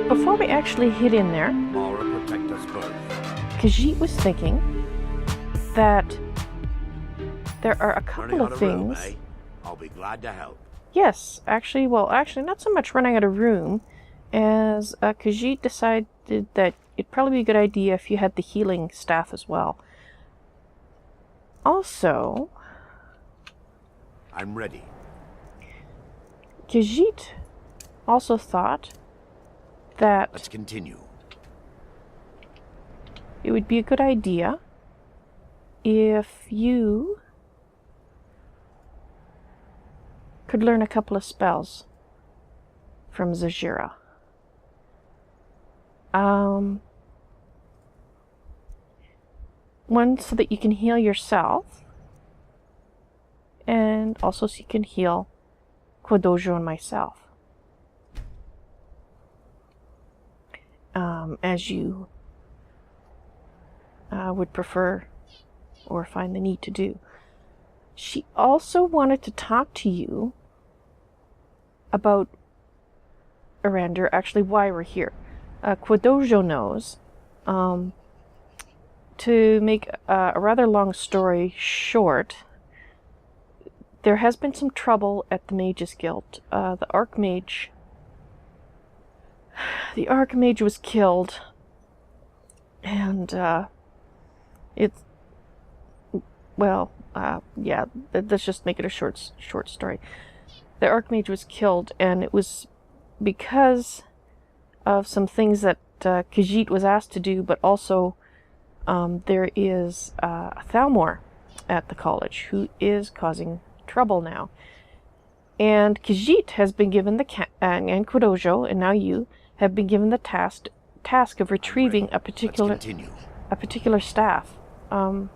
before we actually hit in there, Mara, protect us both. Khajiit was thinking that there are a couple of things. Room, eh? I'll be glad to help. Yes, actually, not so much running out of room, as Khajiit decided that it'd probably be a good idea if you had the healing staff as well. Also, I'm ready. Khajiit also thought that Let's continue. it would be a good idea if you could learn a couple of spells from Zahjira. One so that you can heal yourself, and also so you can heal Quadojo and myself. As you would prefer or find the need to do. She also wanted to talk to you about Arander, actually why we're here. Quadojo knows. To make a rather long story short, there has been some trouble at the Mages Guild. The Archmage was killed, and let's just make it a short story. The Archmage was killed, and it was because of some things that Khajiit was asked to do, but also there is a Thalmor at the college who is causing trouble now. And Khajiit has been given the and Quadojo, and now you have been given the task of retrieving a particular staff. You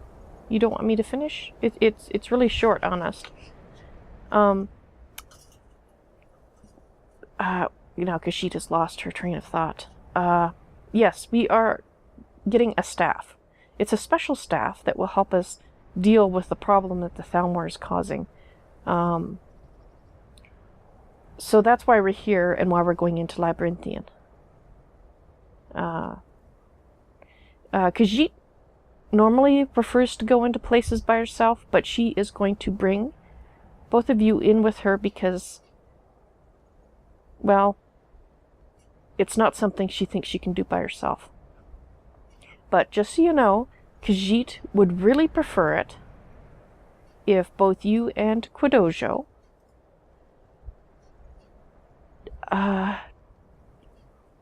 don't want me to finish? It's really short, honest. Khajiit has lost her train of thought. Yes, we are getting a staff. It's a special staff that will help us deal with the problem that the Thalmor is causing. So that's why we're here and why we're going into Labyrinthian. Khajiit normally prefers to go into places by herself, but she is going to bring both of you in with her because, well, it's not something she thinks she can do by herself. But just so you know, Khajiit would really prefer it if both you and Quadojo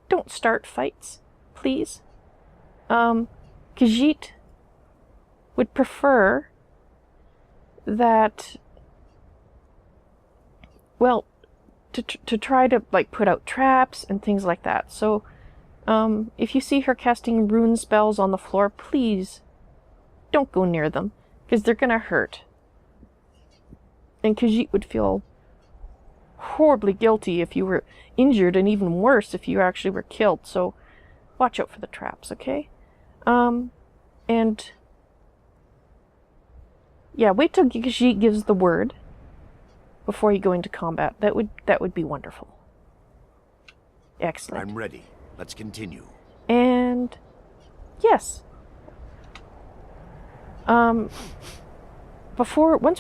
don't start fights, please. Khajiit would prefer that, well, to try to put out traps and things like that. So if you see her casting rune spells on the floor, please don't go near them, because they're gonna hurt. And Khajiit would feel horribly guilty if you were injured, and even worse if you actually were killed. So watch out for the traps, okay? And yeah, wait till Khajiit gives the word before you go into combat. That would be wonderful. Excellent. I'm ready. Let's continue. And yes. Once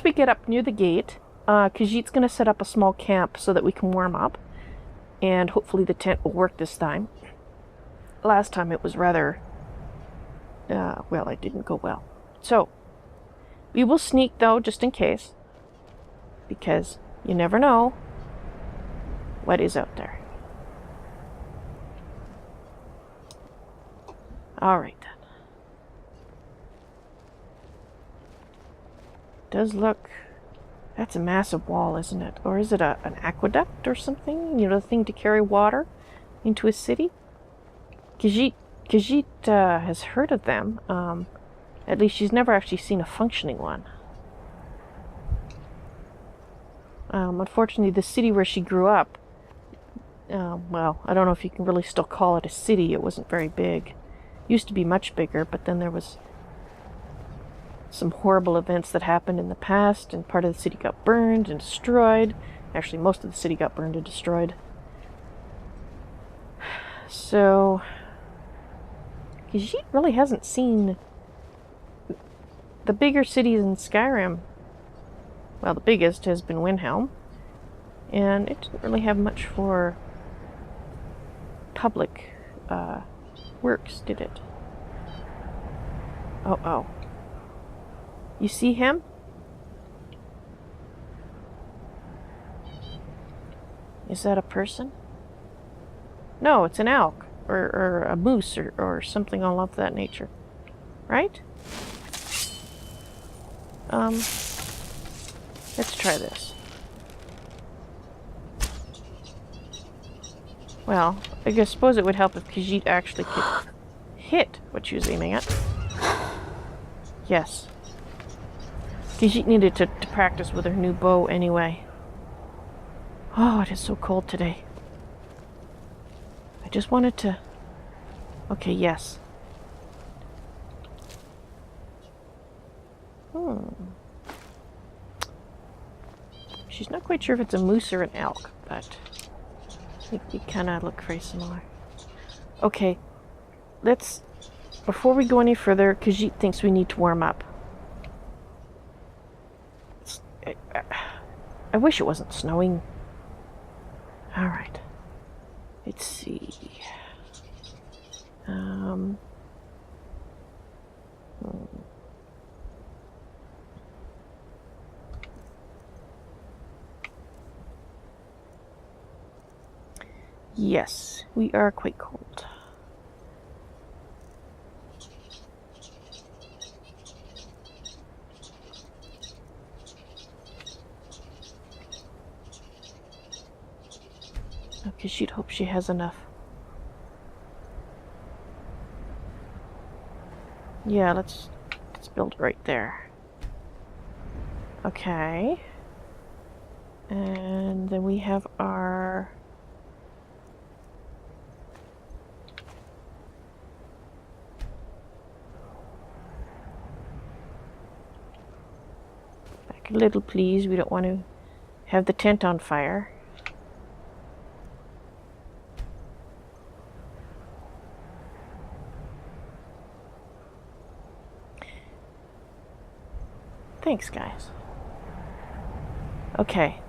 we get up near the gate, Khajiit's going to set up a small camp so that we can warm up, and hopefully the tent will work this time. Last time it was rather, it didn't go well. So, we will sneak though, just in case, because you never know what is out there. Alright then. Does look... That's a massive wall, isn't it? Or is it an aqueduct or something? You know, the thing to carry water into a city? Khajiit has heard of them. At least she's never actually seen a functioning one. Unfortunately, the city where she grew up, I don't know if you can really still call it a city. It wasn't very big. Used to be much bigger, but then there was some horrible events that happened in the past, and part of the city got burned and destroyed. Actually, most of the city got burned and destroyed. So, Khajiit really hasn't seen the bigger cities in Skyrim. Well, the biggest has been Windhelm, and it didn't really have much for public works, did it? Oh. You see him? Is that a person? No, it's an elk, or a moose, or something all of that nature. Right? Let's try this. Well, I suppose it would help if Khajiit actually could hit what she was aiming at. Yes. Khajiit needed to practice with her new bow anyway. Oh, it is so cold today. I just wanted to... Okay, yes. She's not quite sure if it's a moose or an elk, but they kind of look very similar. Okay, let's... Before we go any further, Khajiit thinks we need to warm up. I wish it wasn't snowing. Alright. Let's see. Yes, we are quite cold. Okay, she'd hope she has enough. Yeah, let's build it right there. Okay. And then we have our... Back a little, please. We don't want to have the tent on fire. Thanks, guys. Okay.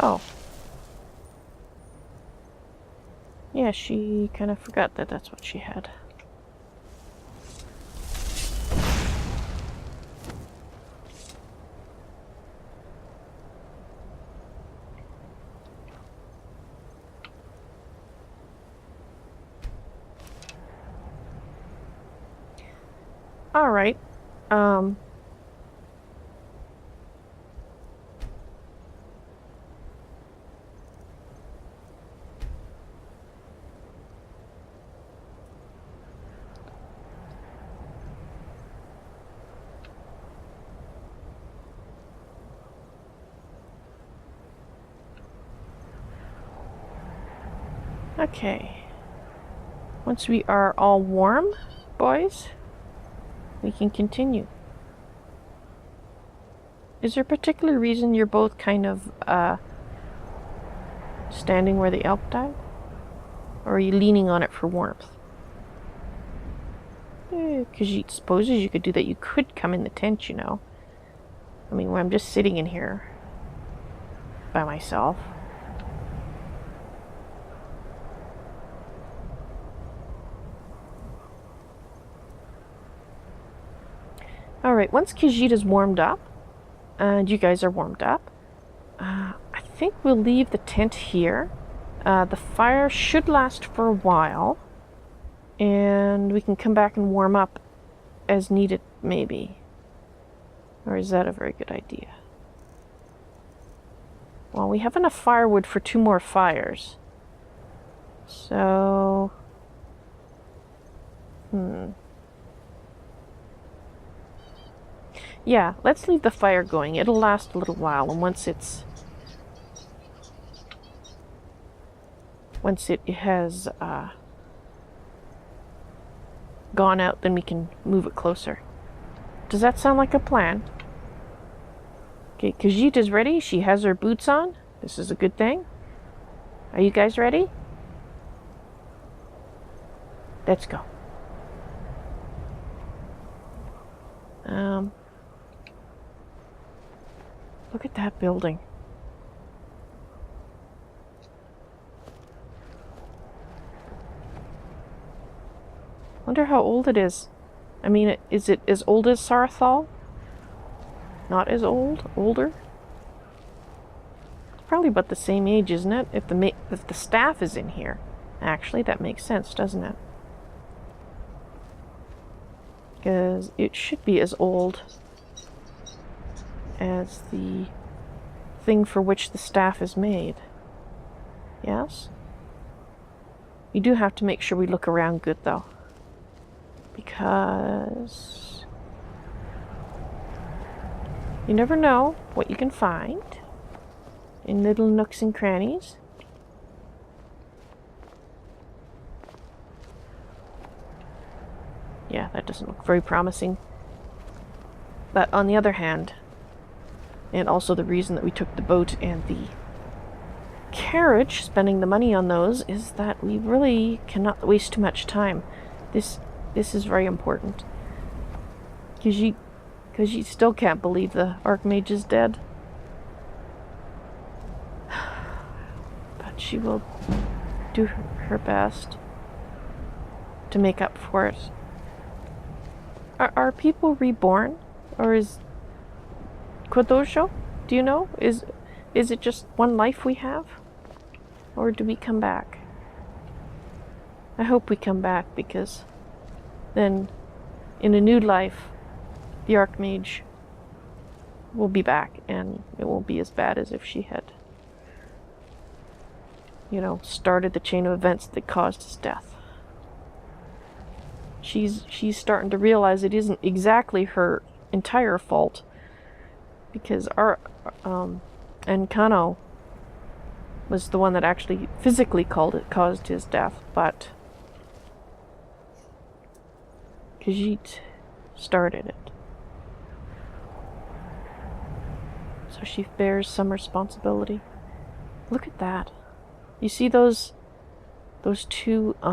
Oh. Yeah, she kind of forgot that that's what she had. All right. Okay. Once we are all warm, boys, we can continue. Is there a particular reason you're both kind of standing where the elk died? Or are you leaning on it for warmth? Because you supposes you could do that. You could come in the tent, you know. I mean, when I'm just sitting in here by myself. Alright, once Khajiit is warmed up, and you guys are warmed up, I think we'll leave the tent here. The fire should last for a while, and we can come back and warm up as needed, maybe. Or is that a very good idea? Well, we have enough firewood for 2 more fires. So... Yeah, let's leave the fire going. It'll last a little while, and once it has gone out, then we can move it closer. Does that sound like a plan? Okay, Khajiit is ready. She has her boots on. This is a good thing. Are you guys ready? Let's go. Look at that building. Wonder how old it is. I mean, is it as old as Saarthal? Not as old? Older? It's probably about the same age, isn't it? If the staff is in here. Actually, that makes sense, doesn't it? Because it should be as old as the thing for which the staff is made. Yes? We do have to make sure we look around good, though. Because you never know what you can find in little nooks and crannies. Yeah, that doesn't look very promising. But on the other hand, and also the reason that we took the boat and the carriage, spending the money on those, is that we really cannot waste too much time. This is very important. Khajiit still can't believe the Archmage is dead. But she will do her best to make up for it. Are people reborn? Or is Kodosho? Do you know? Is it just one life we have? Or do we come back? I hope we come back, because then in a new life the Archmage will be back and it won't be as bad as if she had, you know, started the chain of events that caused his death. She's starting to realize it isn't exactly her entire fault, because and Kano was the one that actually physically caused his death, but Khajiit started it. So she bears some responsibility. Look at that. You see those two, I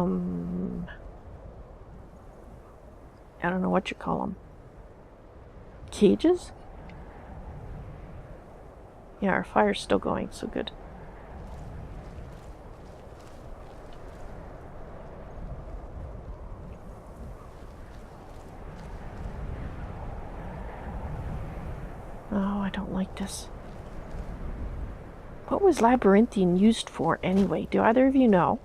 don't know what you call them. Cages? Yeah, our fire's still going, so good. Oh, I don't like this. What was Labyrinthine used for anyway? Do either of you know?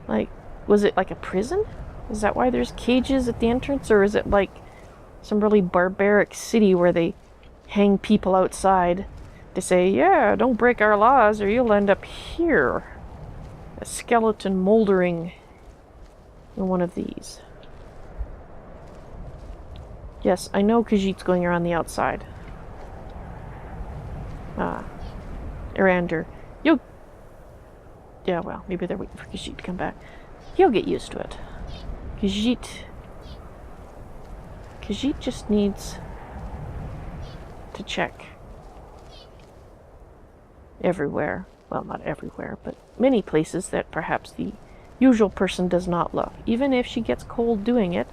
Like, was it like a prison? Is that why there's cages at the entrance? Or is it like some really barbaric city where they hang people outside to say, yeah, don't break our laws or you'll end up here? A skeleton moldering in one of these. Yes, I know Khajiit's going around the outside. Erander, you'll... Yeah, well, maybe they're waiting for Khajiit to come back. He'll get used to it. Khajiit just needs to check everywhere. Well, not everywhere, but many places that perhaps the usual person does not look. Even if she gets cold doing it,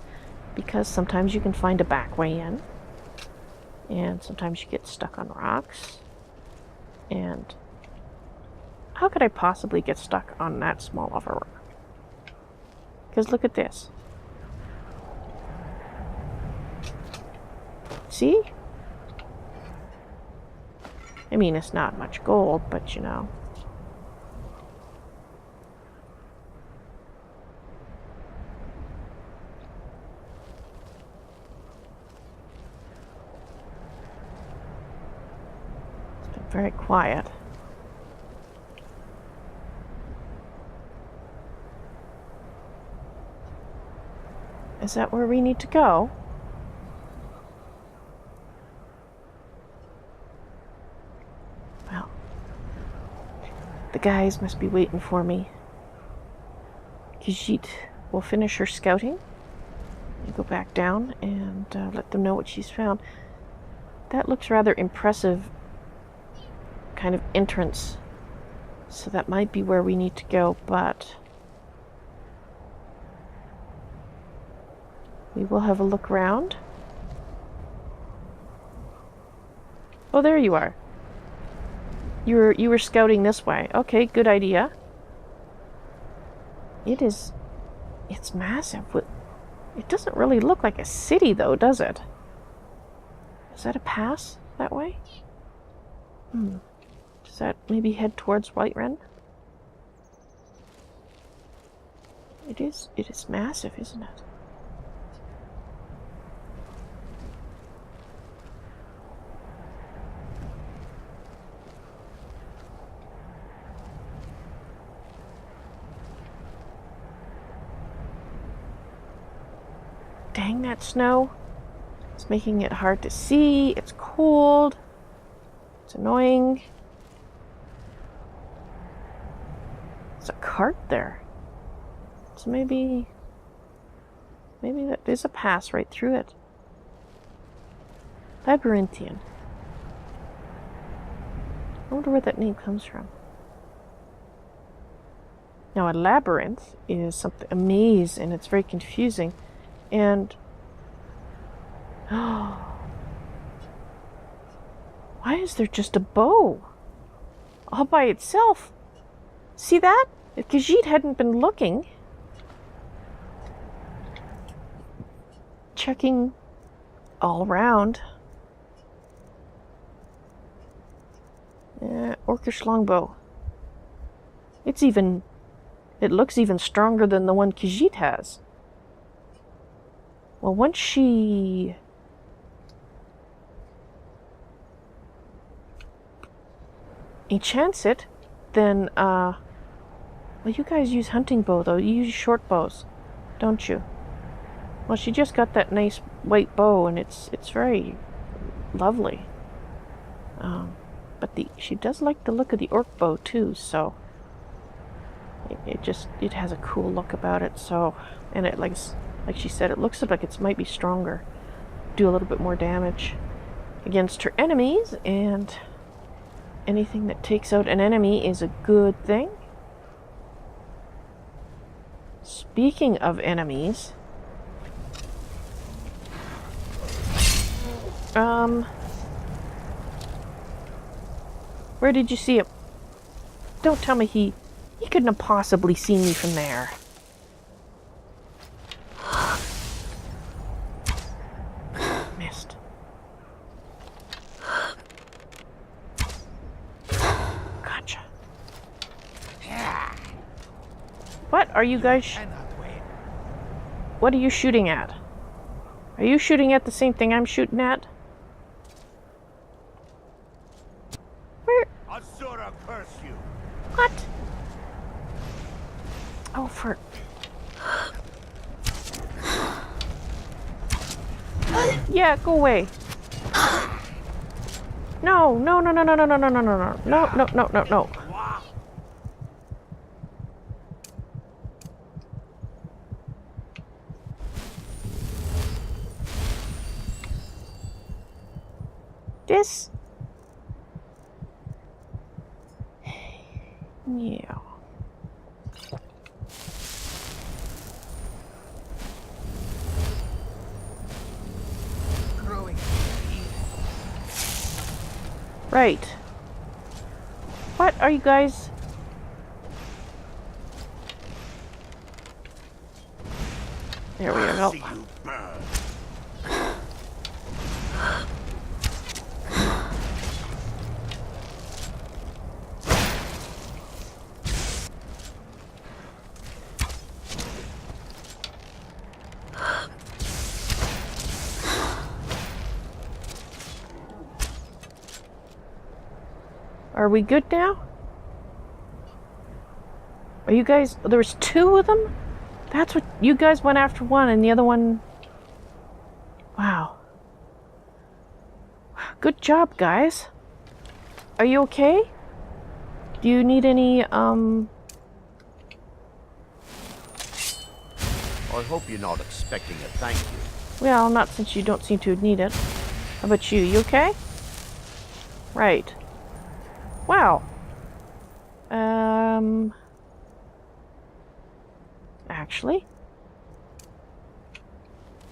because sometimes you can find a back way in. And sometimes you get stuck on rocks. And how could I possibly get stuck on that small of a rock? Because look at this. See? I mean, it's not much gold, but you know. It's been very quiet. Is that where we need to go? Well, the guys must be waiting for me. Khajiit will finish her scouting, go back down and let them know what she's found. That looks rather impressive kind of entrance. So that might be where we need to go, but we will have a look around. Oh, there you are. You were scouting this way. Okay, good idea. It's massive. It doesn't really look like a city though, does it? Is that a pass that way? Does that maybe head towards Whiterun? It is massive, isn't it? Dang, that snow. It's making it hard to see. It's cold. It's annoying. There's a cart there. So maybe that is a pass right through it. Labyrinthian. I wonder where that name comes from. Now, a labyrinth is a maze, and it's very confusing. And why is there just a bow all by itself? See that? If Khajiit hadn't been looking, checking all around. Orcish longbow. It looks even stronger than the one Khajiit has. Well, once she enchants it, then, well, you guys use hunting bow, though. You use short bows, don't you? Well, she just got that nice white bow, and it's very lovely. But she does like the look of the orc bow, too, so it has a cool look about it, so, and it, like she said, it looks like it might be stronger, do a little bit more damage against her enemies, and anything that takes out an enemy is a good thing. Speaking of enemies, where did you see him? Don't tell me he couldn't have possibly seen me from there. Missed. Gotcha. What are you guys? What are you shooting at? Are you shooting at the same thing I'm shooting at? Where? Asura curse you. What? Oh, for... Yeah, go away. No, no, no, no, no, no, no, no, no, no, no, no, no, no, no, no. This... Yeah. Right. What are you guys? There we go. Are we good now? Are you guys... There was two of them? That's what... You guys went after one and the other one... Wow. Good job, guys. Are you okay? Do you need any, I hope you're not expecting a thank you. Well, not since you don't seem to need it. How about you? You okay? Right. Wow. Actually,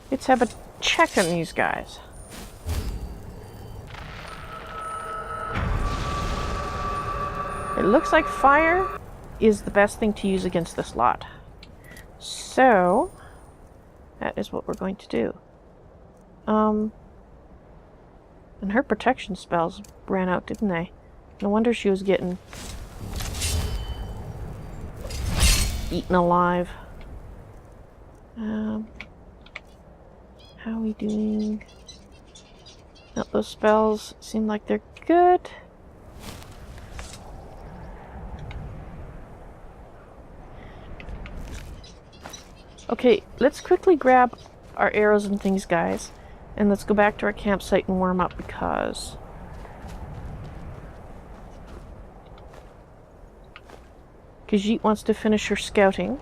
let's have a check on these guys. It looks like fire is the best thing to use against this lot. So, that is what we're going to do. And her protection spells ran out, didn't they? No wonder she was getting eaten alive. How are we doing? No, those spells seem like they're good. Okay, let's quickly grab our arrows and things, guys. And let's go back to our campsite and warm up because Khajiit wants to finish her scouting.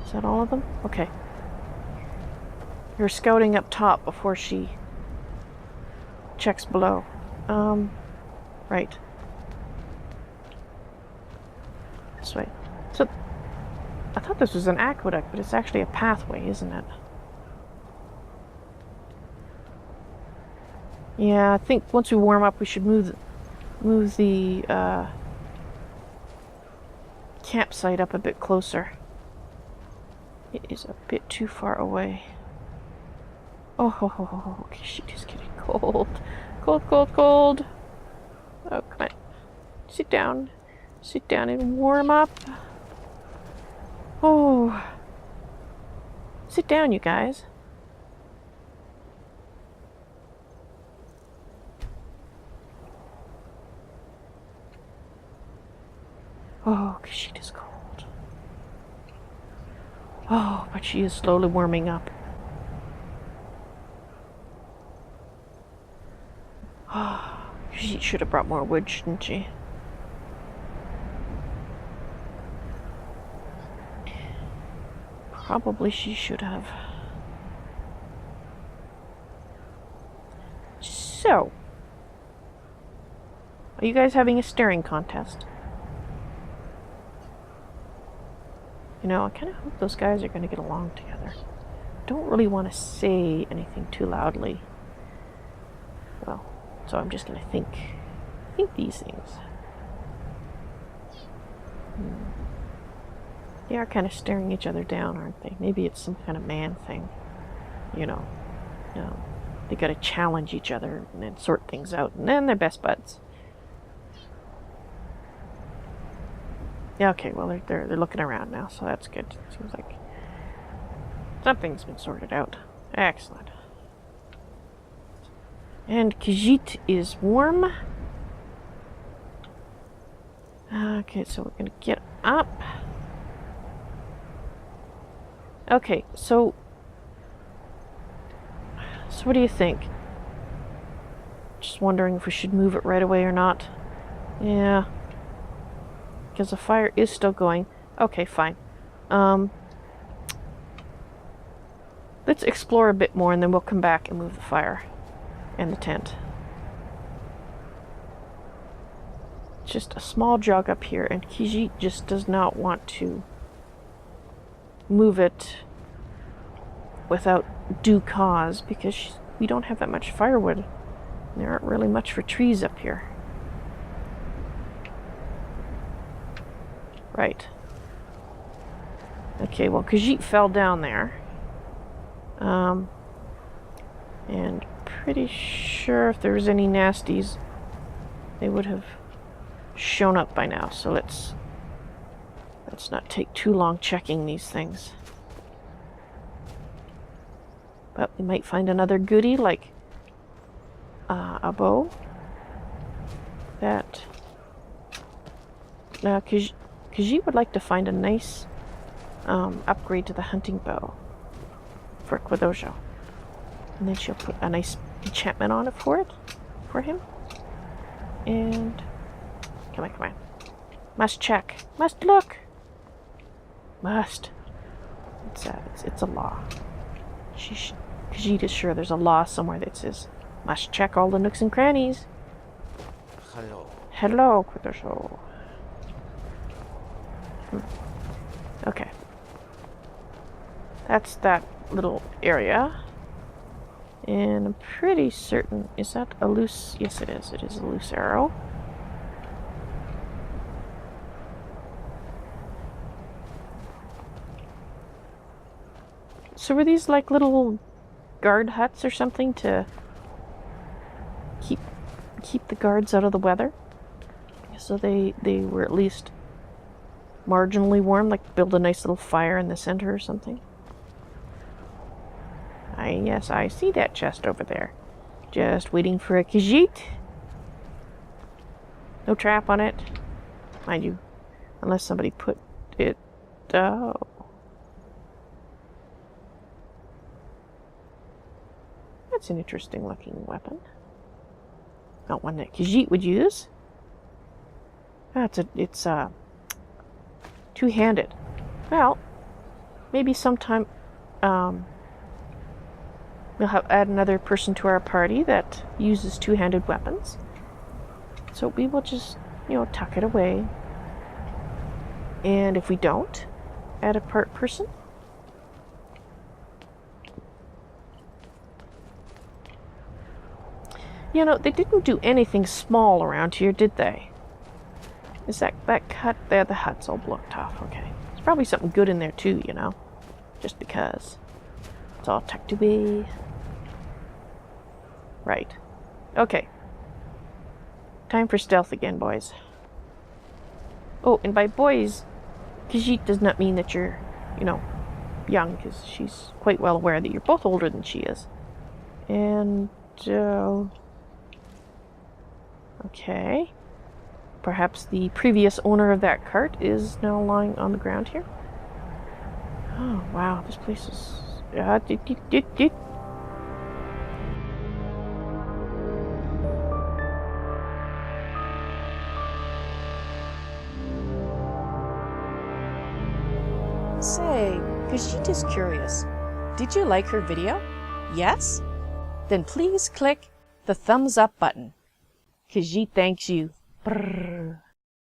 Is that all of them? Okay. You're scouting up top before she checks below. Right. This way. So, I thought this was an aqueduct, but it's actually a pathway, isn't it? Yeah, I think once we warm up, we should move the campsite up a bit closer. It is a bit too far away. Oh, okay, shit is getting cold. Cold, cold, cold. Oh, come on. Sit down. Sit down and warm up. Oh. Sit down, you guys. Oh, Khajiit is cold. Oh, but she is slowly warming up. Oh, she should have brought more wood, shouldn't she? Probably she should have. So, are you guys having a staring contest? You know, I kind of hope those guys are going to get along together. Don't really want to say anything too loudly. Well, so I'm just going to think these things. They are kind of staring each other down, aren't they? Maybe it's some kind of man thing. You know, they got to challenge each other and then sort things out, and then they're best buds. Yeah, okay, well, they're looking around now, so that's good. Seems like something's been sorted out. Excellent. And Khajiit is warm. Okay, so we're gonna get up. Okay, so what do you think? Just wondering if we should move it right away or not. Yeah. Because the fire is still going. Okay, fine. Let's explore a bit more and then we'll come back and move the fire and the tent. Just a small jog up here, and Khajiit just does not want to move it without due cause because we don't have that much firewood. There aren't really much for trees up here. Right. Okay, well, Khajiit fell down there. And pretty sure if there was any nasties, they would have shown up by now. So let's not take too long checking these things. But we might find another goodie, like a bow. That... Now, Khajiit would like to find a nice upgrade to the hunting bow for Quadojo. And then she'll put a nice enchantment on it for him. And come on. Must check. Must look. Must. It's a law. Khajiit is sure there's a law somewhere that says, must check all the nooks and crannies. Hello. Hello, Critter. Okay. That's that little area. And I'm pretty certain, is that a loose, yes it is a loose arrow. So were these like little guard huts or something to keep the guards out of the weather? So they were at least marginally warm, like build a nice little fire in the center or something. Yes, I see that chest over there. Just waiting for a Khajiit. No trap on it. Mind you, unless somebody put it... Oh. That's an interesting looking weapon. Not one that Khajiit would use. Oh, it's two-handed. Well, maybe sometime we'll add another person to our party that uses two-handed weapons. So we will just, tuck it away. And if we don't, add a person. They didn't do anything small around here, did they? Is that cut there? The hut's all blocked off. Okay. There's probably something good in there too, just because. It's all tucked away. Right. Okay. Time for stealth again, boys. Oh, and by boys, Khajiit does not mean that you're, young, because she's quite well aware that you're both older than she is. And, okay. Perhaps the previous owner of that cart is now lying on the ground here. Oh, wow, this place is... Say, Khajiit is curious. Did you like her video? Yes? Then please click the thumbs up button. Khajiit thanks you. Brrr.